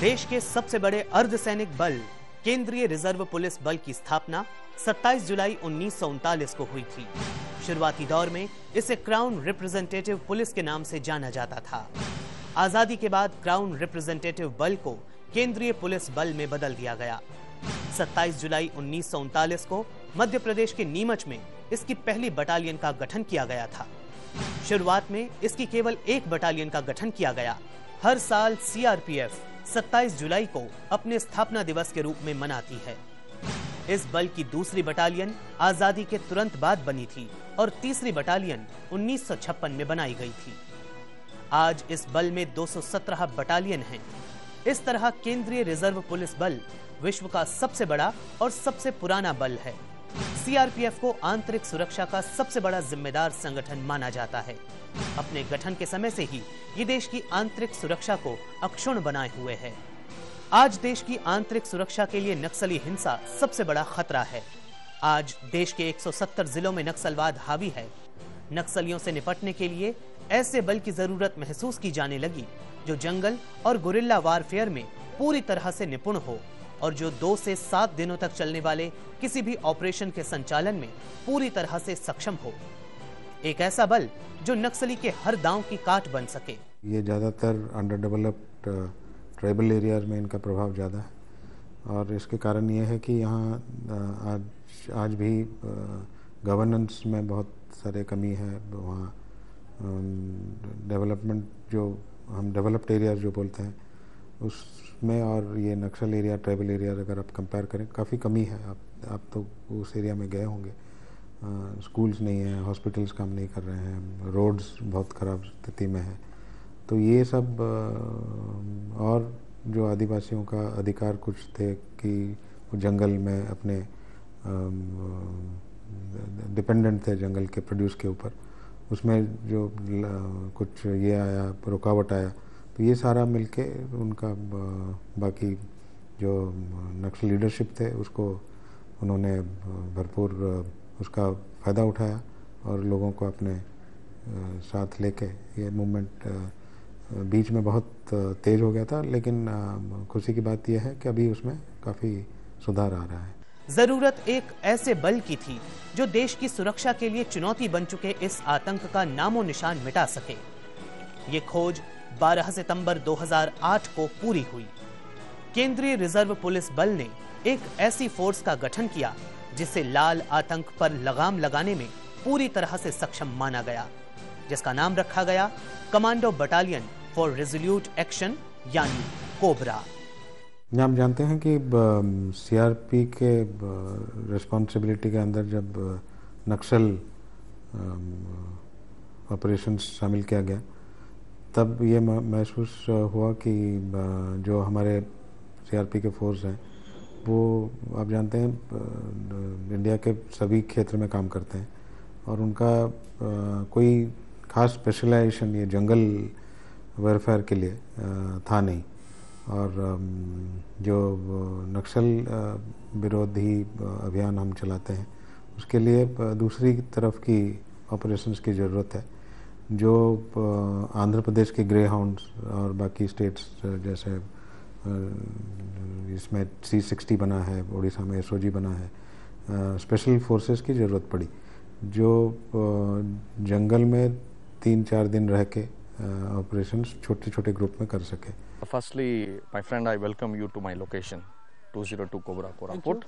देश के सबसे बड़े अर्धसैनिक बल केंद्रीय रिजर्व पुलिस बल की स्थापना 27 जुलाई 1939 को हुई थी। शुरुआती दौर में इसे क्राउन रिप्रेजेंटेटिव पुलिस के नाम से जाना जाता था। आजादी के बाद क्राउन रिप्रेजेंटेटिव बल को केंद्रीय पुलिस बल में बदल दिया गया। 27 जुलाई 1939 को मध्य प्रदेश के नीमच में इसकी पहली बटालियन का गठन किया गया था। शुरुआत में इसकी केवल एक बटालियन का गठन किया गया। हर साल सीआरपीएफ 27 जुलाई को अपने स्थापना दिवस के रूप में मनाती है। इस बल की दूसरी बटालियन आजादी के तुरंत बाद बनी थी और तीसरी बटालियन 1956 में बनाई गई थी। आज इस बल में 217 बटालियन हैं। इस तरह केंद्रीय रिजर्व पुलिस बल विश्व का सबसे बड़ा और सबसे पुराना बल है। सीआरपीएफ को आंतरिक सुरक्षा का सबसे बड़ा जिम्मेदार संगठन माना जाता है। अपने गठन के समय से ही ये देश की आंतरिक सुरक्षा को अक्षुण्ण बनाए हुए है। आज देश की आंतरिक सुरक्षा के लिए नक्सली हिंसा सबसे बड़ा खतरा है। आज देश के 170 जिलों में नक्सलवाद हावी है। नक्सलियों से निपटने के लिए ऐसे बल की जरूरत महसूस की जाने लगी जो जंगल और गुरिल्ला वारफेयर में पूरी तरह से निपुण हो और जो 2 से 7 दिनों तक चलने वाले किसी भी ऑपरेशन के संचालन में पूरी तरह से सक्षम हो। एक ऐसा बल जो नक्सली के हर दांव की काट बन सके। ये ज़्यादातर अंडर डेवलप्ड ट्राइबल एरियाज में इनका प्रभाव ज़्यादा है और इसके कारण ये है कि यहाँ आज भी गवर्नेंस में बहुत सारे कमी है। वहाँ डेवलपमेंट जो हम डेवलप्ड एरियाज जो बोलते हैं उसमें और ये नक्सल एरिया ट्राइबल एरिया अगर आप कंपेयर करें काफ़ी कमी है। आप तो उस एरिया में गए होंगे। स्कूल्स नहीं हैं, हॉस्पिटल्स काम नहीं कर रहे हैं, रोड्स बहुत ख़राब स्थिति में है। तो ये सब और जो आदिवासियों का अधिकार कुछ थे कि वो जंगल में अपने डिपेंडेंट थे जंगल के प्रोड्यूस के ऊपर, उसमें जो कुछ ये आया रुकावट आया तो ये सारा मिलके उनका बाकी जो नक्सल लीडरशिप थे उसको उन्होंने भरपूर उसका फ़ायदा उठाया और लोगों को अपने साथ लेके ये मूवमेंट बीच में बहुत तेज़ हो गया था। लेकिन खुशी की बात यह है कि अभी उसमें काफ़ी सुधार आ रहा है। जरूरत एक ऐसे बल की थी जो देश की सुरक्षा के लिए चुनौती बन चुके इस आतंक का नामो निशान मिटा सके। ये खोज 12 सितंबर 2008 को पूरी हुई। केंद्रीय रिजर्व पुलिस बल ने एक ऐसी फोर्स का गठन किया जिसे लाल आतंक पर लगाम लगाने में पूरी तरह से सक्षम माना गया, जिसका नाम रखा गया commando battalion for resolute action यानी कोबरा। हम जानते हैं कि सीआरपी के रिस्पॉन्सिबिलिटी के अंदर जब नक्सल ऑपरेशंस शामिल किया गया तब ये महसूस हुआ कि जो हमारे सीआरपी के फोर्स हैं वो आप जानते हैं इंडिया के सभी क्षेत्र में काम करते हैं और उनका कोई खास स्पेशलाइजेशन ये जंगल वेलफेयर के लिए था नहीं। और जो नक्सल विरोधी अभियान हम चलाते हैं उसके लिए दूसरी तरफ की ऑपरेशंस की ज़रूरत है। जो आंध्र प्रदेश के ग्रे हाउंड्स और बाकी स्टेट्स जैसे इसमें C60 बना है, उड़ीसा में SOG बना है, स्पेशल फोर्सेस की ज़रूरत पड़ी जो जंगल में 3-4 दिन रह के ऑपरेशंस छोटे छोटे ग्रुप में कर सके। Firstly, my friend, I welcome you to my location, 202 Cobra, Koraput.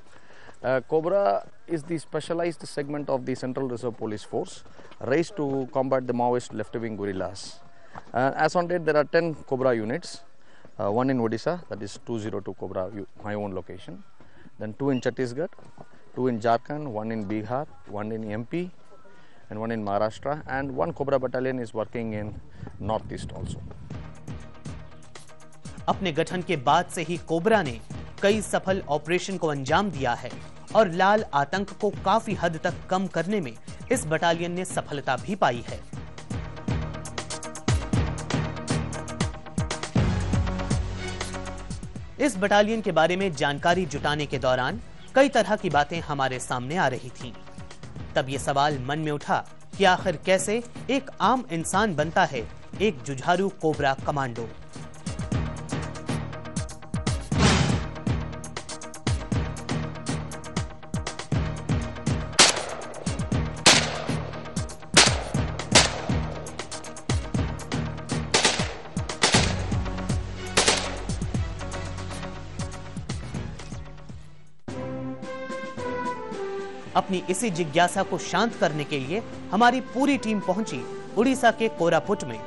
Cobra is the specialized segment of the Central Reserve Police Force raised to combat the Maoist left-wing guerrillas. As on date, there are 10 Cobra units, one in Odisha, that is 202 Cobra, my own location, then 2 in Chhattisgarh, 2 in Jharkhand, 1 in Bihar, 1 in MP, and 1 in Maharashtra, and 1 Cobra battalion is working in Northeast also. अपने गठन के बाद से ही cobra ने कई सफल operation को अंजाम दिया है और लाल आतंक को काफी हद तक कम करने में इस बटालियन ने सफलता भी पाई है। इस बटालियन के बारे में जानकारी जुटाने के दौरान कई तरह की बातें हमारे सामने आ रही थीं। तब ये सवाल मन में उठा कि आखिर कैसे एक आम इंसान बनता है एक जुझारू कोबरा कमांडो। अपनी इसी जिज्ञासा को शांत करने के लिए हमारी पूरी टीम पहुंची उड़ीसा के कोरापुट में,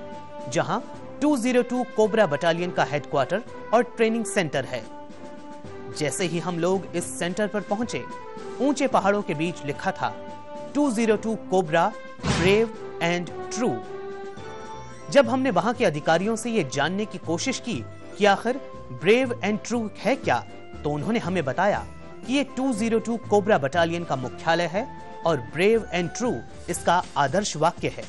जहां 202 कोबरा बटालियन का हेडक्वार्टर और ट्रेनिंग सेंटर है। जैसे ही हम लोग इस सेंटर पर पहुंचे, ऊंचे पहाड़ों के बीच लिखा था 202 कोबरा ब्रेव एंड ट्रू। जब हमने वहां के अधिकारियों से यह जानने की कोशिश की कि आखिर ब्रेव एंड ट्रू है क्या, तो उन्होंने हमें बताया कि ये 202 कोबरा बटालियन का मुख्यालय है और ब्रेव एंड ट्रू इसका आदर्श वाक्य है।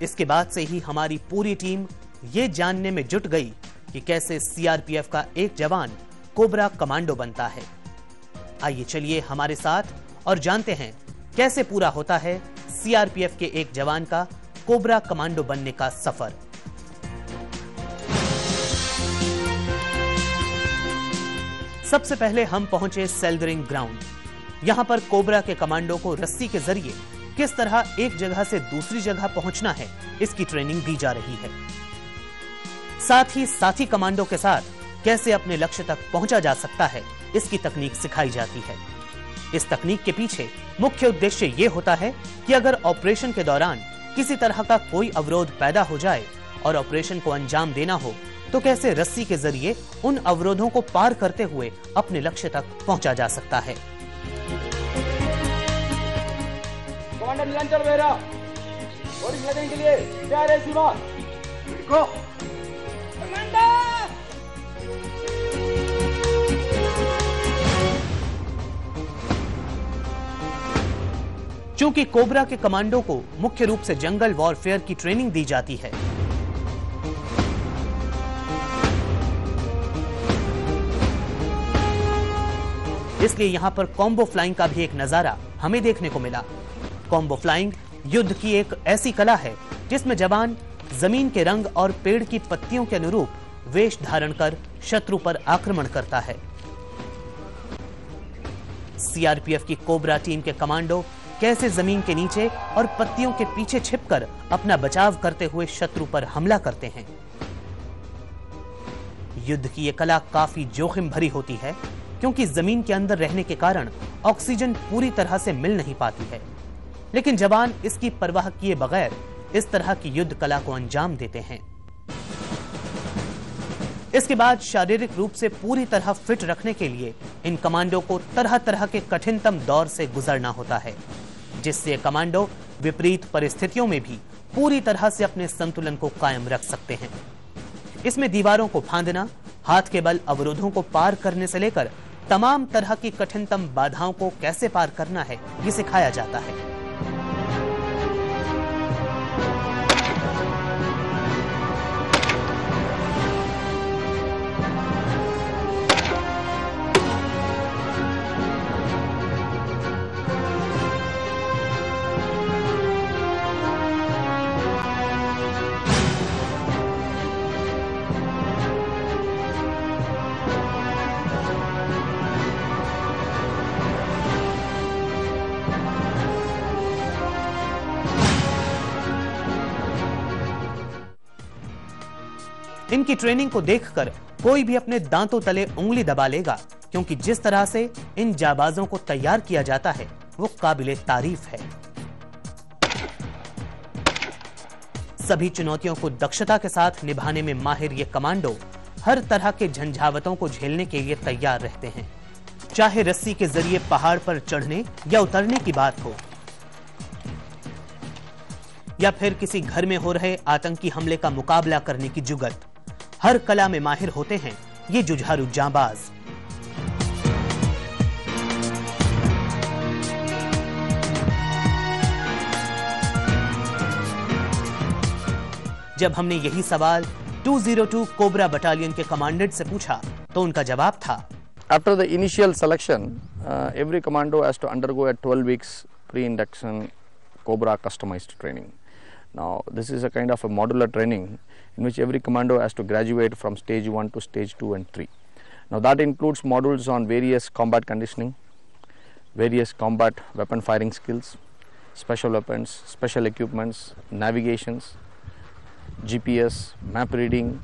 इसके बाद से ही हमारी पूरी टीम ये जानने में जुट गई कि कैसे सीआरपीएफ का एक जवान कोबरा कमांडो बनता है। आइए चलिए हमारे साथ और जानते हैं कैसे पूरा होता है सीआरपीएफ के एक जवान का कोबरा कमांडो बनने का सफर। सबसे पहले हम पहुंचे सेल्डरिंग ग्राउंड। यहां पर कोबरा के कमांडो को रस्सी के जरिए किस तरह एक जगह से दूसरी जगह पहुंचना है, इसकी ट्रेनिंग दी जा रही है। साथ ही साथी कमांडो के साथ कैसे अपने लक्ष्य तक पहुंचा जा सकता है, इसकी तकनीक सिखाई जाती है। इस तकनीक के पीछे मुख्य उद्देश्य यह होता है कि अगर ऑपरेशन के दौरान किसी तरह का कोई अवरोध पैदा हो जाए और ऑपरेशन को अंजाम देना हो, तो कैसे रस्सी के जरिए उन अवरोधों को पार करते हुए अपने लक्ष्य तक पहुंचा जा सकता है। कमांडर नीलांचल बेहरा, बोर्डिंग लगने के लिए तैयार है सीमा। देखो कमांडर। चूंकि कोबरा के कमांडो को मुख्य रूप से जंगल वॉरफेयर की ट्रेनिंग दी जाती है, इसलिए यहां पर कॉम्बो फ्लाइंग का भी एक नजारा हमें देखने को मिला। कॉम्बो फ्लाइंग युद्ध की एक ऐसी कला है जिसमें जवान जमीन के रंग और पेड़ की पत्तियों के अनुरूप वेश धारण कर शत्रु पर आक्रमण करता है। सीआरपीएफ की कोबरा टीम के कमांडो कैसे जमीन के नीचे और पत्तियों के पीछे छिपकर अपना बचाव करते हुए शत्रु पर हमला करते हैं। युद्ध की यह कला काफी जोखिम भरी होती है, क्योंकि जमीन के अंदर रहने के कारण ऑक्सीजन पूरी तरह से मिल नहीं पाती है। लेकिन जवान इसकी परवाह किए बगैर इस तरह की युद्ध कला को अंजाम देते हैं। इसके बाद शारीरिक रूप से पूरी तरह फिट रखने के लिए इन कमांडो को तरह तरह के कठिनतम दौर से गुजरना होता है, जिससे कमांडो विपरीत परिस्थितियों में भी पूरी तरह से अपने संतुलन को कायम रख सकते हैं। इसमें दीवारों को फांदना, हाथ के बल अवरोधों को पार करने से लेकर तमाम तरह की कठिनतम बाधाओं को कैसे पार करना है, ये सिखाया जाता है। इनकी ट्रेनिंग को देखकर कोई भी अपने दांतों तले उंगली दबा लेगा, क्योंकि जिस तरह से इन जाबाजों को तैयार किया जाता है वो काबिले तारीफ है। सभी चुनौतियों को दक्षता के साथ निभाने में माहिर ये कमांडो हर तरह के झंझावतों को झेलने के लिए तैयार रहते हैं। चाहे रस्सी के जरिए पहाड़ पर चढ़ने या उतरने की बात हो, या फिर किसी घर में हो रहे आतंकी हमले का मुकाबला करने की जुगत, हर कला में माहिर होते हैं ये जुझारू जांबाज। जब हमने यही सवाल 202 कोबरा बटालियन के कमांडेंट से पूछा, तो उनका जवाब था, After the initial selection, every commando has to undergo a 12 weeks pre-induction Cobra customized training. Now, this is a kind of a modular training in which every commando has to graduate from stage 1 to stage 2 and 3. Now, that includes modules on various combat conditioning, various combat weapon firing skills, special weapons, special equipments, navigations, GPS, map reading,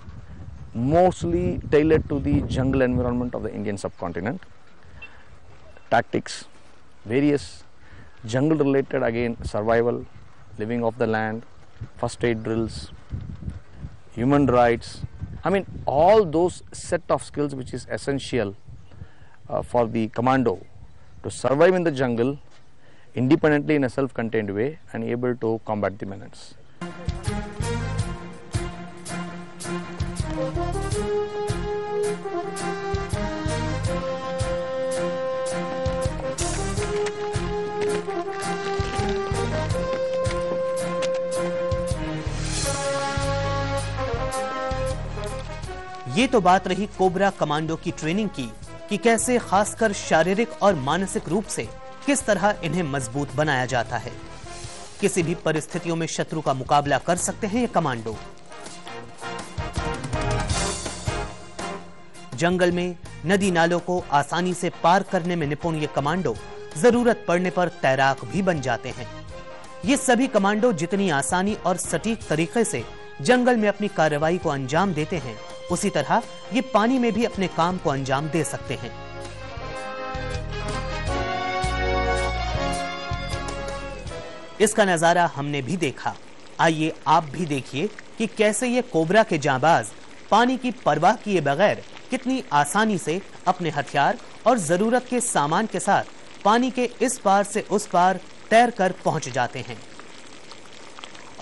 mostly tailored to the jungle environment of the Indian subcontinent, tactics, various jungle related, again survival, living off the land, first aid drills, human rights. I mean, all those set of skills which is essential for the commando to survive in the jungle independently in a self-contained way and able to combat the menace. ये तो बात रही cobra commando की training की कि कैसे खासकर शारीरिक और मानसिक रूप से किस तरह इन्हें मजबूत बनाया जाता है। किसी भी परिस्थितियों में शत्रु का मुकाबला कर सकते हैं ये कमांडो। जंगल में नदी नालों को आसानी से पार करने में निपुण ये कमांडो जरूरत पड़ने पर तैराक भी बन जाते हैं। ये सभी कमांडो जितनी आसानी और सटीक तरीके से जंगल में अपनी कार्रवाई को अंजाम देते हैं, उसी तरह ये पानी में भी अपने काम को अंजाम दे सकते हैं। इसका नजारा हमने भी देखा। आइए आप भी देखिए कि कैसे ये कोबरा के जांबाज पानी की परवाह किए बगैर कितनी आसानी से अपने हथियार और जरूरत के सामान के साथ पानी के इस पार से उस पार तैरकर पहुंच जाते हैं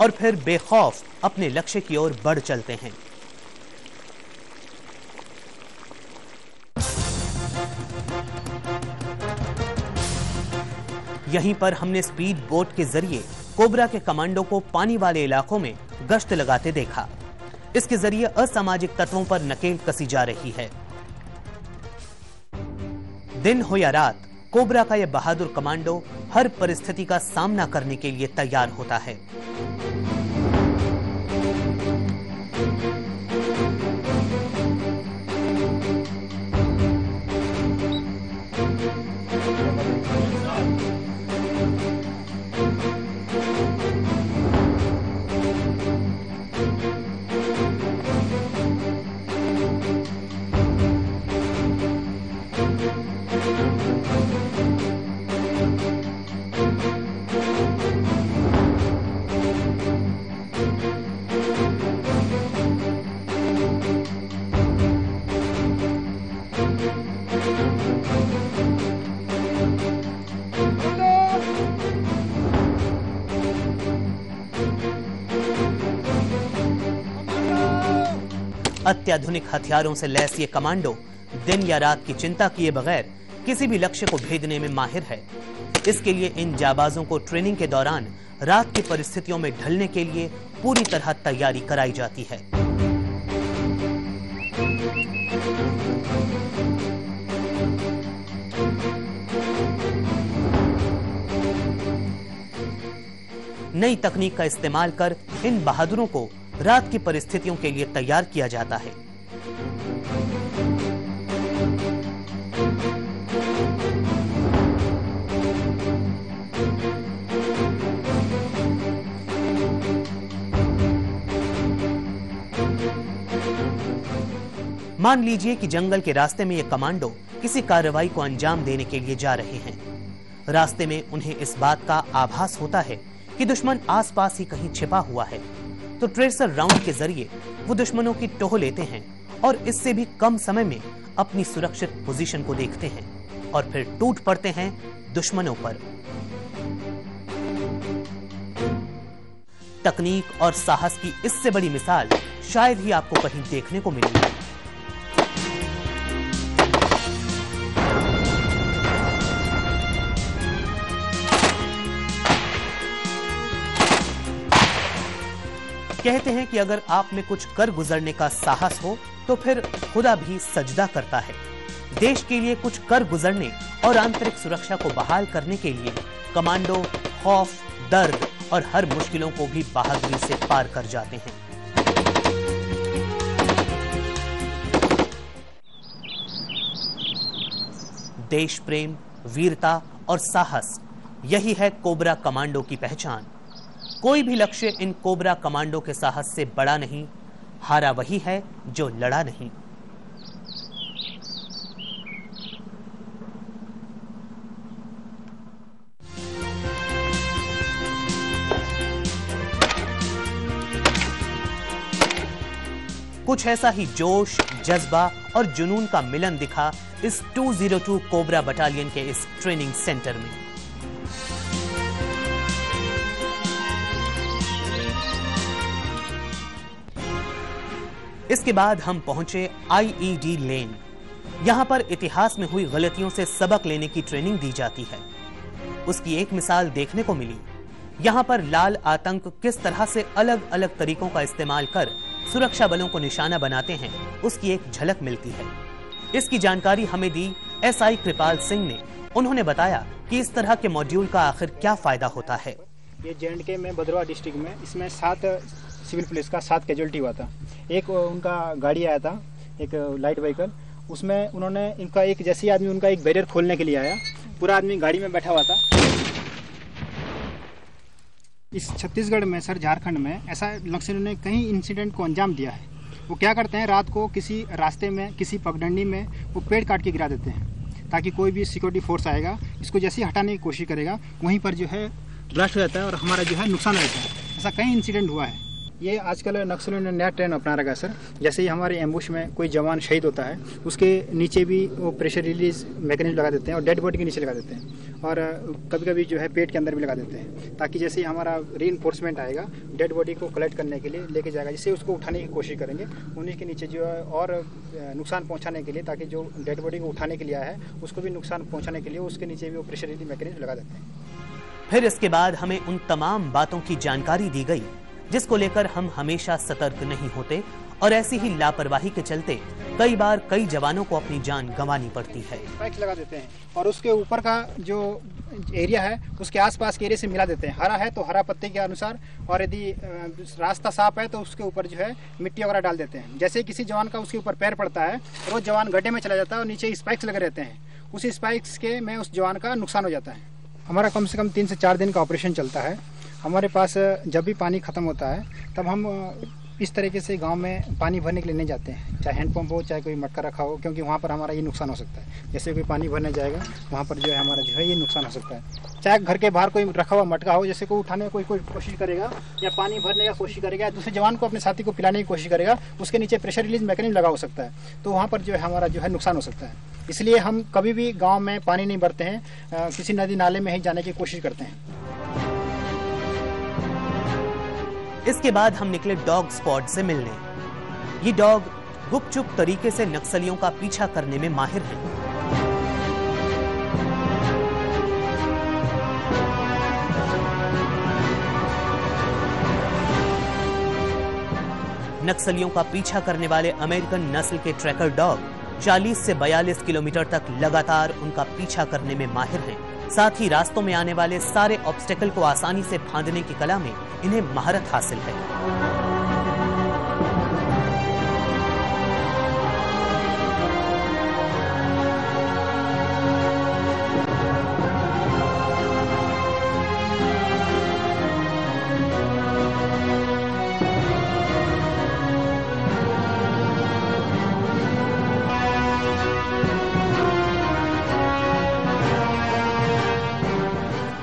और फिर बेखौफ अपने लक्ष्य की ओर बढ़ चलते हैं। यहीं पर हमने स्पीड बोट के जरिए कोबरा के कमांडो को पानी वाले इलाकों में गश्त लगाते देखा। इसके जरिए असामाजिक तत्वों पर नकेल कसी जा रही है। दिन हो या रात, कोबरा का यह बहादुर कमांडो हर परिस्थिति का सामना करने के लिए तैयार होता है। अत्याधुनिक हथियारों से लैस ये कमांडो दिन या रात की चिंता किए बगैर किसी भी लक्ष्य को भेदने में माहिर है। इसके लिए इन जाबाजों को ट्रेनिंग के दौरान रात की परिस्थितियों में ढलने के लिए पूरी तरह तैयारी कराई जाती है। नई तकनीक का इस्तेमाल कर इन बहादुरों को रात की परिस्थितियों के लिए तैयार किया जाता है। मान लीजिए कि जंगल के रास्ते में ये कमांडो किसी कार्रवाई को अंजाम देने के लिए जा रहे हैं। रास्ते में उन्हें इस बात का आभास होता है कि दुश्मन आसपास ही कहीं छिपा हुआ है, तो ट्रेसर राउंड के जरिए वो दुश्मनों की टोह लेते हैं और इससे भी कम समय में अपनी सुरक्षित पोजीशन को देखते हैं और फिर टूट पड़ते हैं दुश्मनों पर। तकनीक और साहस की इससे बड़ी मिसाल शायद ही आपको कहीं देखने को मिलेगी। कहते हैं कि अगर आप में कुछ कर गुजरने का साहस हो तो फिर खुदा भी सजदा करता है। देश के लिए कुछ कर गुजरने और आंतरिक सुरक्षा को बहाल करने के लिए कमांडो खौफ, दर्द और हर मुश्किलों को भी बहादुरी से पार कर जाते हैं। देश प्रेम, वीरता और साहस, यही है कोबरा कमांडो की पहचान। कोई भी लक्ष्य इन कोबरा कमांडो के साहस से बड़ा नहीं। हारा वही है जो लड़ा नहीं। कुछ ऐसा ही जोश, जज्बा और जुनून का मिलन दिखा इस 202 कोबरा बटालियन के इस ट्रेनिंग सेंटर में। इसके बाद हम पहुंचे IED लेन। यहां पर इतिहास में हुई गलतियों से सबक लेने की ट्रेनिंग दी जाती है। उसकी एक मिसाल देखने को मिली। यहां पर लाल आतंक किस तरह से अलग अलग तरीकों का इस्तेमाल कर सुरक्षा बलों को निशाना बनाते हैं, उसकी एक झलक मिलती है। इसकी जानकारी हमें दी SI कृपाल सिंह ने। उन्होंने बताया कि इस तरह के मॉड्यूल का आखिर क्या फायदा होता है। ये J&K में भद्रवाह डिस्ट्रिक्ट में इसमें 7 सिविल पुलिस का 7 कैजुअल्टी हुआ था। एक उनका गाड़ी आया था, एक लाइट व्हीकल, उसमें उन्होंने इनका एक जैसे आदमी उनका एक बैरियर खोलने के लिए आया, पूरा आदमी गाड़ी में बैठा हुआ था। इस छत्तीसगढ़ में सर, झारखंड में ऐसा नक्सलियों ने कई इंसिडेंट को अंजाम दिया है। वो क्या करते हैं, रात को किसी रास्ते में, किसी पगडंडी में वो पेड़ काट के गिरा देते हैं ताकि कोई भी सिक्योरिटी फोर्स आएगा, इसको जैसे ही हटाने की कोशिश करेगा वहीं पर जो है ब्लास्ट हो जाता है और हमारा जो है नुकसान होता है। ऐसा कई इंसिडेंट हुआ है। ये आजकल नक्सलियों ने नया ट्रेंड अपना रखा सर। जैसे ही हमारे एम्बुश में कोई जवान शहीद होता है, उसके नीचे भी वो प्रेशर रिलीज मैकेनिज्म लगा देते हैं और डेड बॉडी के नीचे लगा देते हैं, और कभी कभी जो है पेट के अंदर भी लगा देते हैं, ताकि जैसे ही हमारा रीइंफोर्समेंट आएगा डेड बॉडी को कलेक्ट करने के लिए लेके जाएगा, जिससे उसको उठाने की कोशिश करेंगे उन्हीं के नीचे जो है और नुकसान पहुँचाने के लिए, ताकि जो डेड बॉडी को उठाने के लिए आया है उसको भी नुकसान पहुँचाने के लिए उसके नीचे भी वो प्रेशर रिलीज मैकेनिज्म लगा देते हैं। फिर इसके बाद हमें उन तमाम बातों की जानकारी दी गई जिसको लेकर हम हमेशा सतर्क नहीं होते, और ऐसी ही लापरवाही के चलते कई बार कई जवानों को अपनी जान गंवानी पड़ती है। स्पाइक्स लगा देते हैं और उसके ऊपर का जो एरिया है उसके आसपास के एरिया से मिला देते हैं। हरा है तो हरा पत्ते के अनुसार, और यदि रास्ता साफ है तो उसके ऊपर जो है मिट्टी वगैरह डाल देते हैं। जैसे किसी जवान का उसके ऊपर पैर पड़ता है तो वो जवान गड्ढे में चला जाता है और नीचे स्पाइक्स लगे रहते हैं। उसी स्पाइक्स के में उस जवान का नुकसान हो जाता है। हमारा कम से कम 3 से 4 दिन का ऑपरेशन चलता है। हमारे पास जब भी पानी ख़त्म होता है तब हम इस तरीके से गांव में पानी भरने के लिए नहीं जाते हैं, चाहे हैंडपंप हो चाहे कोई मटका रखा हो, क्योंकि वहाँ पर हमारा ये नुकसान हो सकता है। जैसे कोई पानी भरने जाएगा वहाँ पर जो है हमारा जो है ये नुकसान हो सकता है। चाहे घर के बाहर कोई रखा हुआ मटका हो, जैसे कोई उठाने की कोई कोशिश करेगा या पानी भरने की कोशिश करेगा, दूसरे जवान को अपने साथी को पिलाने की कोशिश करेगा, उसके नीचे प्रेशर रिलीज मैकेनिज्म लगा हो सकता है, तो वहाँ पर जो है हमारा जो है नुकसान हो सकता है। इसलिए हम कभी भी गाँव में पानी नहीं भरते हैं, किसी नदी नाले में ही जाने की कोशिश करते हैं। इसके बाद हम निकले डॉग स्क्वाड से मिलने। ये डॉग गुपचुप तरीके से नक्सलियों का पीछा करने में माहिर हैं। नक्सलियों का पीछा करने वाले अमेरिकन नस्ल के ट्रैकर डॉग 40 से 42 किलोमीटर तक लगातार उनका पीछा करने में माहिर हैं। साथ ही रास्तों में आने वाले सारे ऑब्स्टेकल को आसानी से फांदने की कला में इन्हें महारत हासिल है।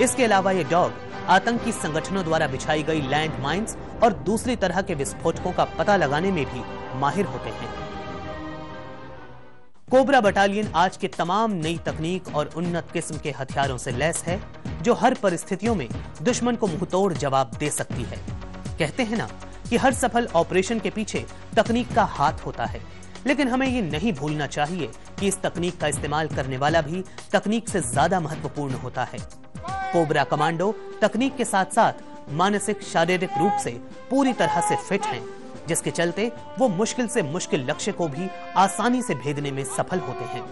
इसके अलावा ये डॉग आतंकी संगठनों द्वारा बिछाई गई लैंड माइंस और दूसरी तरह के विस्फोटकों का पता लगाने में भी माहिर होते हैं। कोबरा बटालियन आज के तमाम नई तकनीक और उन्नत किस्म के हथियारों से लैस है, जो हर परिस्थितियों में दुश्मन को मुंहतोड़ जवाब दे सकती है। कहते हैं ना कि हर सफल ऑपरेशन के पीछे तकनीक का हाथ होता है, लेकिन हमें ये नहीं भूलना चाहिए कि इस तकनीक का इस्तेमाल करने वाला भी तकनीक से ज्यादा महत्वपूर्ण होता है। कोबरा कमांडो तकनीक के साथ साथ मानसिक शारीरिक रूप से पूरी तरह से फिट हैं, जिसके चलते वो मुश्किल से मुश्किल लक्ष्य को भी आसानी से भेदने में सफल होते हैं।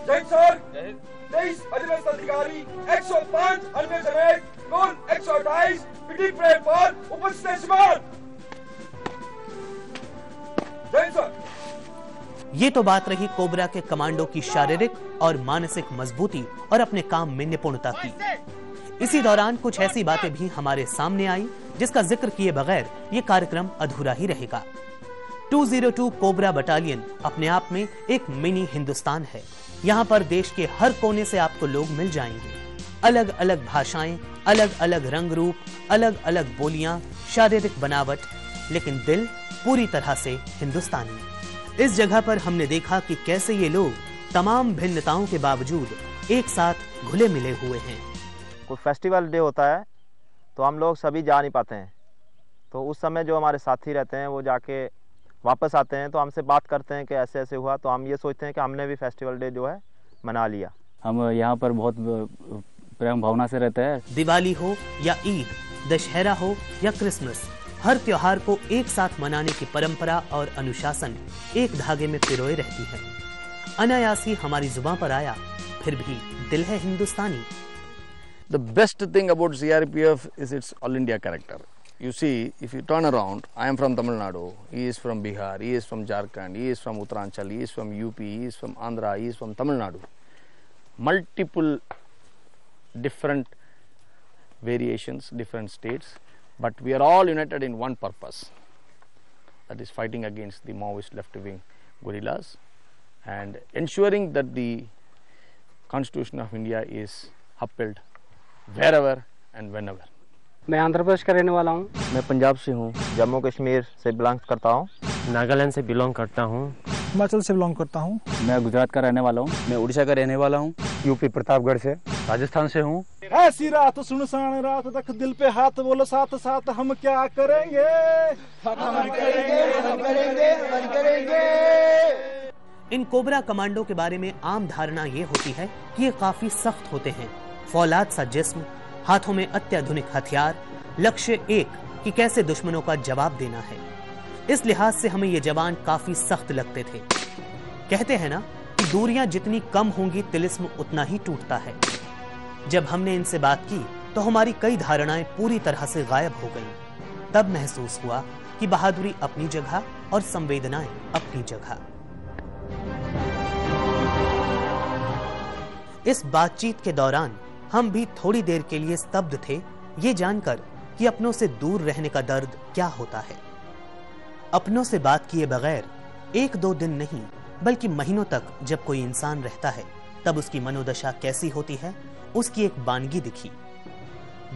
जय सर, 23 अधीनस्थ अधिकारी 105 अन्य समेत कुल 128 पिटी परेड पर उपस्थित श्रीमान। जय सर। ये तो बात रही कोबरा के कमांडो की शारीरिक और मानसिक मजबूती और अपने काम में निपुणता की। इसी दौरान कुछ ऐसी बातें भी हमारे सामने आई जिसका जिक्र किए बगैर ये कार्यक्रम अधूरा ही रहेगा। 202 कोबरा बटालियन अपने आप में एक मिनी हिंदुस्तान है। यहाँ पर देश के हर कोने से आपको लोग मिल जाएंगे। अलग अलग भाषाएं, अलग अलग रंग रूप, अलग अलग बोलियां, शारीरिक बनावट, लेकिन दिल पूरी तरह से हिंदुस्तानी। इस जगह पर हमने देखा कि कैसे ये लोग तमाम भिन्नताओं के बावजूद एक साथ घुले मिले हुए हैं। कोई फेस्टिवल डे होता है तो हम लोग सभी जा नहीं पाते हैं, तो उस समय जो हमारे साथी रहते हैं वो जाके वापस आते हैं तो हमसे बात करते हैं कि ऐसे ऐसे हुआ, तो हम ये सोचते हैं कि हमने भी फेस्टिवल डे जो है मना लिया। हम यहाँ पर बहुत प्रेम भावना से रहते हैं। दिवाली हो या ईद, दशहरा हो या क्रिसमस, हर त्योहार को एक साथ मनाने की परंपरा और अनुशासन एक धागे में पिरोए रहती है। अनायासी हमारी जुबान पर आया, फिर भी दिल है हिंदुस्तानी। The best thing about CRPF is its all India character. You see, if you turn around, I am from Tamil Nadu, he is from Bihar, he is from Jharkhand, he is from Uttaranchal, he is from UP, he is from Andhra, he is from Tamil Nadu. Multiple different variations, different states, but we are all united in one purpose, that is fighting against the Maoist left-wing guerrillas and ensuring that the Constitution of India is upheld wherever and whenever. मैं आंध्र प्रदेश का रहने वाला हूँ। मैं पंजाब से हूँ, जम्मू कश्मीर से belong करता हूँ, नागालैंड से बिलोंग करता हूँ, हिमाचल से बिलोंग करता हूँ, मैं गुजरात का रहने वाला हूँ, मैं उड़ीसा का रहने वाला हूँ, यूपी प्रतापगढ़ से, राजस्थान से हूँ। ऐसी रात सुनसान रात तक दिल पे हाथ बोलो साथ साथ हम क्या करेंगे, हम करेंगे। इन कोबरा कमांडो के बारे में आम धारणा ये होती है कि ये काफी सख्त होते हैं, फौलाद सा जिस्म, हाथों में अत्याधुनिक हथियार, लक्ष्य एक कि कैसे दुश्मनों का जवाब देना है। इस लिहाज से हमें ये जवान काफी सख्त लगते थे। कहते हैं ना कि दूरियां जितनी कम होंगी तिलिस्म उतना ही टूटता है। जब हमने इनसे बात की तो हमारी कई धारणाएं पूरी तरह से गायब हो गईं। तब महसूस हुआ कि बहादुरी अपनी जगह और संवेदनाएं अपनी जगह। इस बातचीत के दौरान हम भी थोड़ी देर के लिए स्तब्ध थे, ये जानकर कि अपनों से दूर रहने का दर्द क्या होता है। अपनों से बात किए बगैर एक दो दिन नहीं बल्कि महीनों तक जब कोई इंसान रहता है तब उसकी मनोदशा कैसी होती है, उसकी एक वानगी दिखी।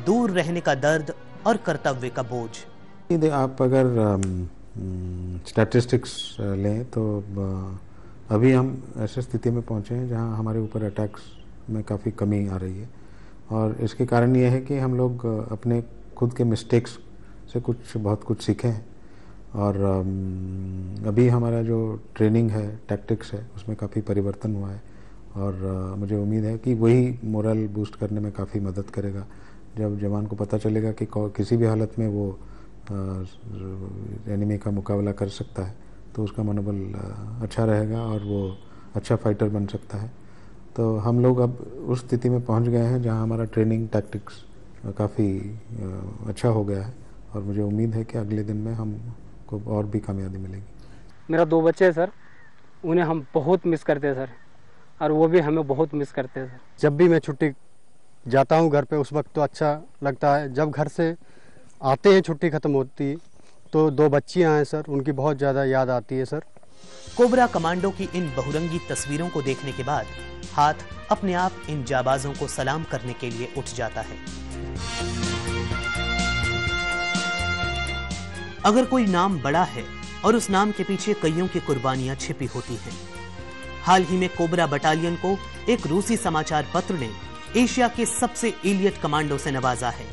दूर रहने का दर्द और कर्तव्य का बोझ। आप अगर स्टैटिस्टिक्स लें तो अभी हम ऐसी स्थिति में पहुंचे हैं जहां हमारे ऊपर अटैक्स में काफ़ी कमी आ रही है, और इसके कारण ये है कि हम लोग अपने खुद के मिस्टेक्स से बहुत कुछ सीखे हैं, और अभी हमारा जो ट्रेनिंग है, टैक्टिक्स है, उसमें काफ़ी परिवर्तन हुआ है, और मुझे उम्मीद है कि वही मोरल बूस्ट करने में काफ़ी मदद करेगा। जब जवान को पता चलेगा कि किसी भी हालत में वो एनिमी का मुकाबला कर सकता है तो उसका मनोबल अच्छा रहेगा और वो अच्छा फाइटर बन सकता है। तो हम लोग अब उस स्थिति में पहुंच गए हैं जहां हमारा ट्रेनिंग टैक्टिक्स काफ़ी अच्छा हो गया है, और मुझे उम्मीद है कि अगले दिन में हमको और भी कामयाबी मिलेगी। मेरा 2 बच्चे हैं सर, उन्हें हम बहुत मिस करते हैं सर, और वो भी हमें बहुत मिस करते हैं सर। जब भी मैं छुट्टी जाता हूँ घर पे उस वक्त तो अच्छा लगता है, जब घर से आते हैं छुट्टी ख़त्म होती तो 2 बच्चियाँ हैं सर, उनकी बहुत ज़्यादा याद आती है सर। कोबरा कमांडो की इन बहुरंगी तस्वीरों को देखने के बाद हाथ अपने आप इन जाबाजों को सलाम करने के लिए उठ जाता है। अगर कोई नाम बड़ा है और उस नाम के पीछे कईयों की कुर्बानियां छिपी होती हैं। हाल ही में कोबरा बटालियन को एक रूसी समाचार पत्र ने एशिया के सबसे एलियट कमांडो से नवाजा है।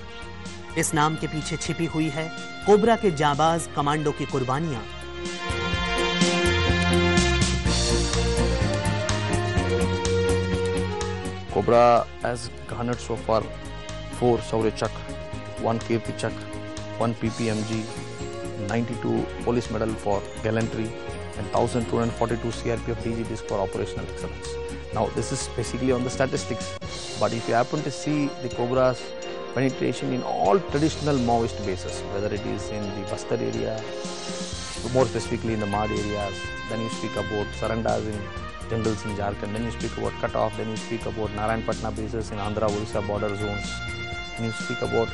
इस नाम के पीछे छिपी हुई है कोबरा के जाबाज कमांडो की कुर्बानियां। Cobra has garnered so far 4 Shaurya Chakra, 1 Kirti Chakra, 1 PPMG, 92 Police Medal for Gallantry, and 1,242 CRPF DGPs for Operational Excellence. Now this is basically on the statistics, but if you happen to see the Cobra's penetration in all traditional Maoist bases, whether it is in the Bastar area, more specifically in the Mad areas, then you speak about Sarandas in jungles in Jharkhand, then you speak about Cutoff, then you speak about Narayanpatna bases in Andhra, Orissa border zones, and you speak about,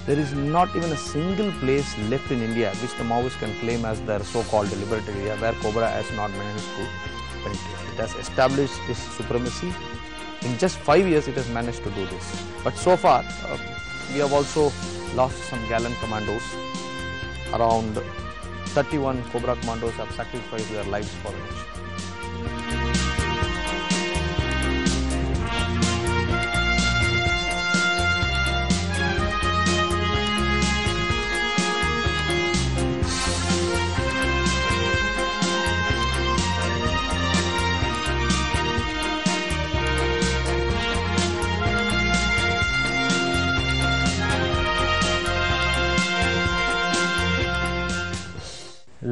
there is not even a single place left in India which the Maoists can claim as their so-called deliberate area where Cobra has not managed to penetrate. It has established its supremacy In just 5 years, it has managed to do this. But so far, we have also lost some gallant commandos. Around 31 Cobra commandos have sacrificed their lives for the nation.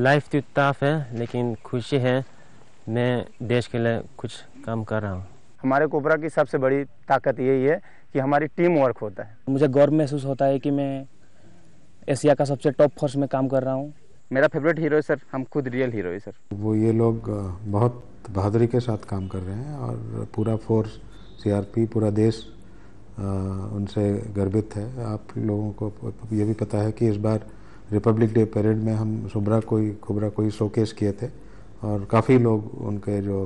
Life तो tough है, लेकिन खुशी है। मैं देश के लिए कुछ काम कर रहा हूँ। हमारे कोबरा की सबसे बड़ी ताकत यही है कि हमारी टीम वर्क होता है। मुझे गर्व महसूस होता है कि मैं एशिया का सबसे टॉप फोर्स में काम कर रहा हूँ। मेरा फेवरेट हीरो है सर, हम खुद रियल हीरो है सर। वो ये लोग बहुत बहादुरी के साथ काम कर रहे हैं और पूरा फोर्स सीआरपी, पूरा देश उनसे गर्वित है। आप लोगों को ये भी पता है कि इस बार रिपब्लिक डे परेड में हम कोबरा कोई शोकेस किए थे और काफ़ी लोग उनके जो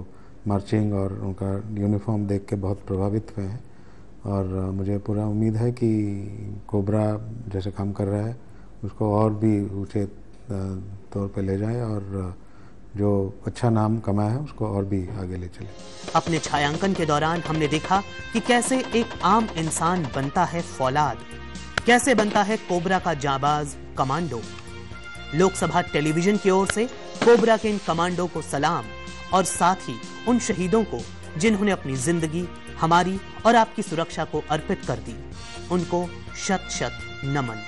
मार्चिंग और उनका यूनिफॉर्म देख के बहुत प्रभावित हुए हैं। और मुझे पूरा उम्मीद है कि कोबरा जैसे काम कर रहा है उसको और भी ऊंचे तौर पे ले जाए और जो अच्छा नाम कमाया है उसको और भी आगे ले चले। अपने छायांकन के दौरान हमने देखा कि कैसे एक आम इंसान बनता है फौलाद, कैसे बनता है कोबरा का जाबाज कमांडो। लोकसभा टेलीविजन की ओर से कोबरा के इन कमांडो को सलाम और साथ ही उन शहीदों को जिन्होंने अपनी जिंदगी हमारी और आपकी सुरक्षा को अर्पित कर दी, उनको शत शत नमन।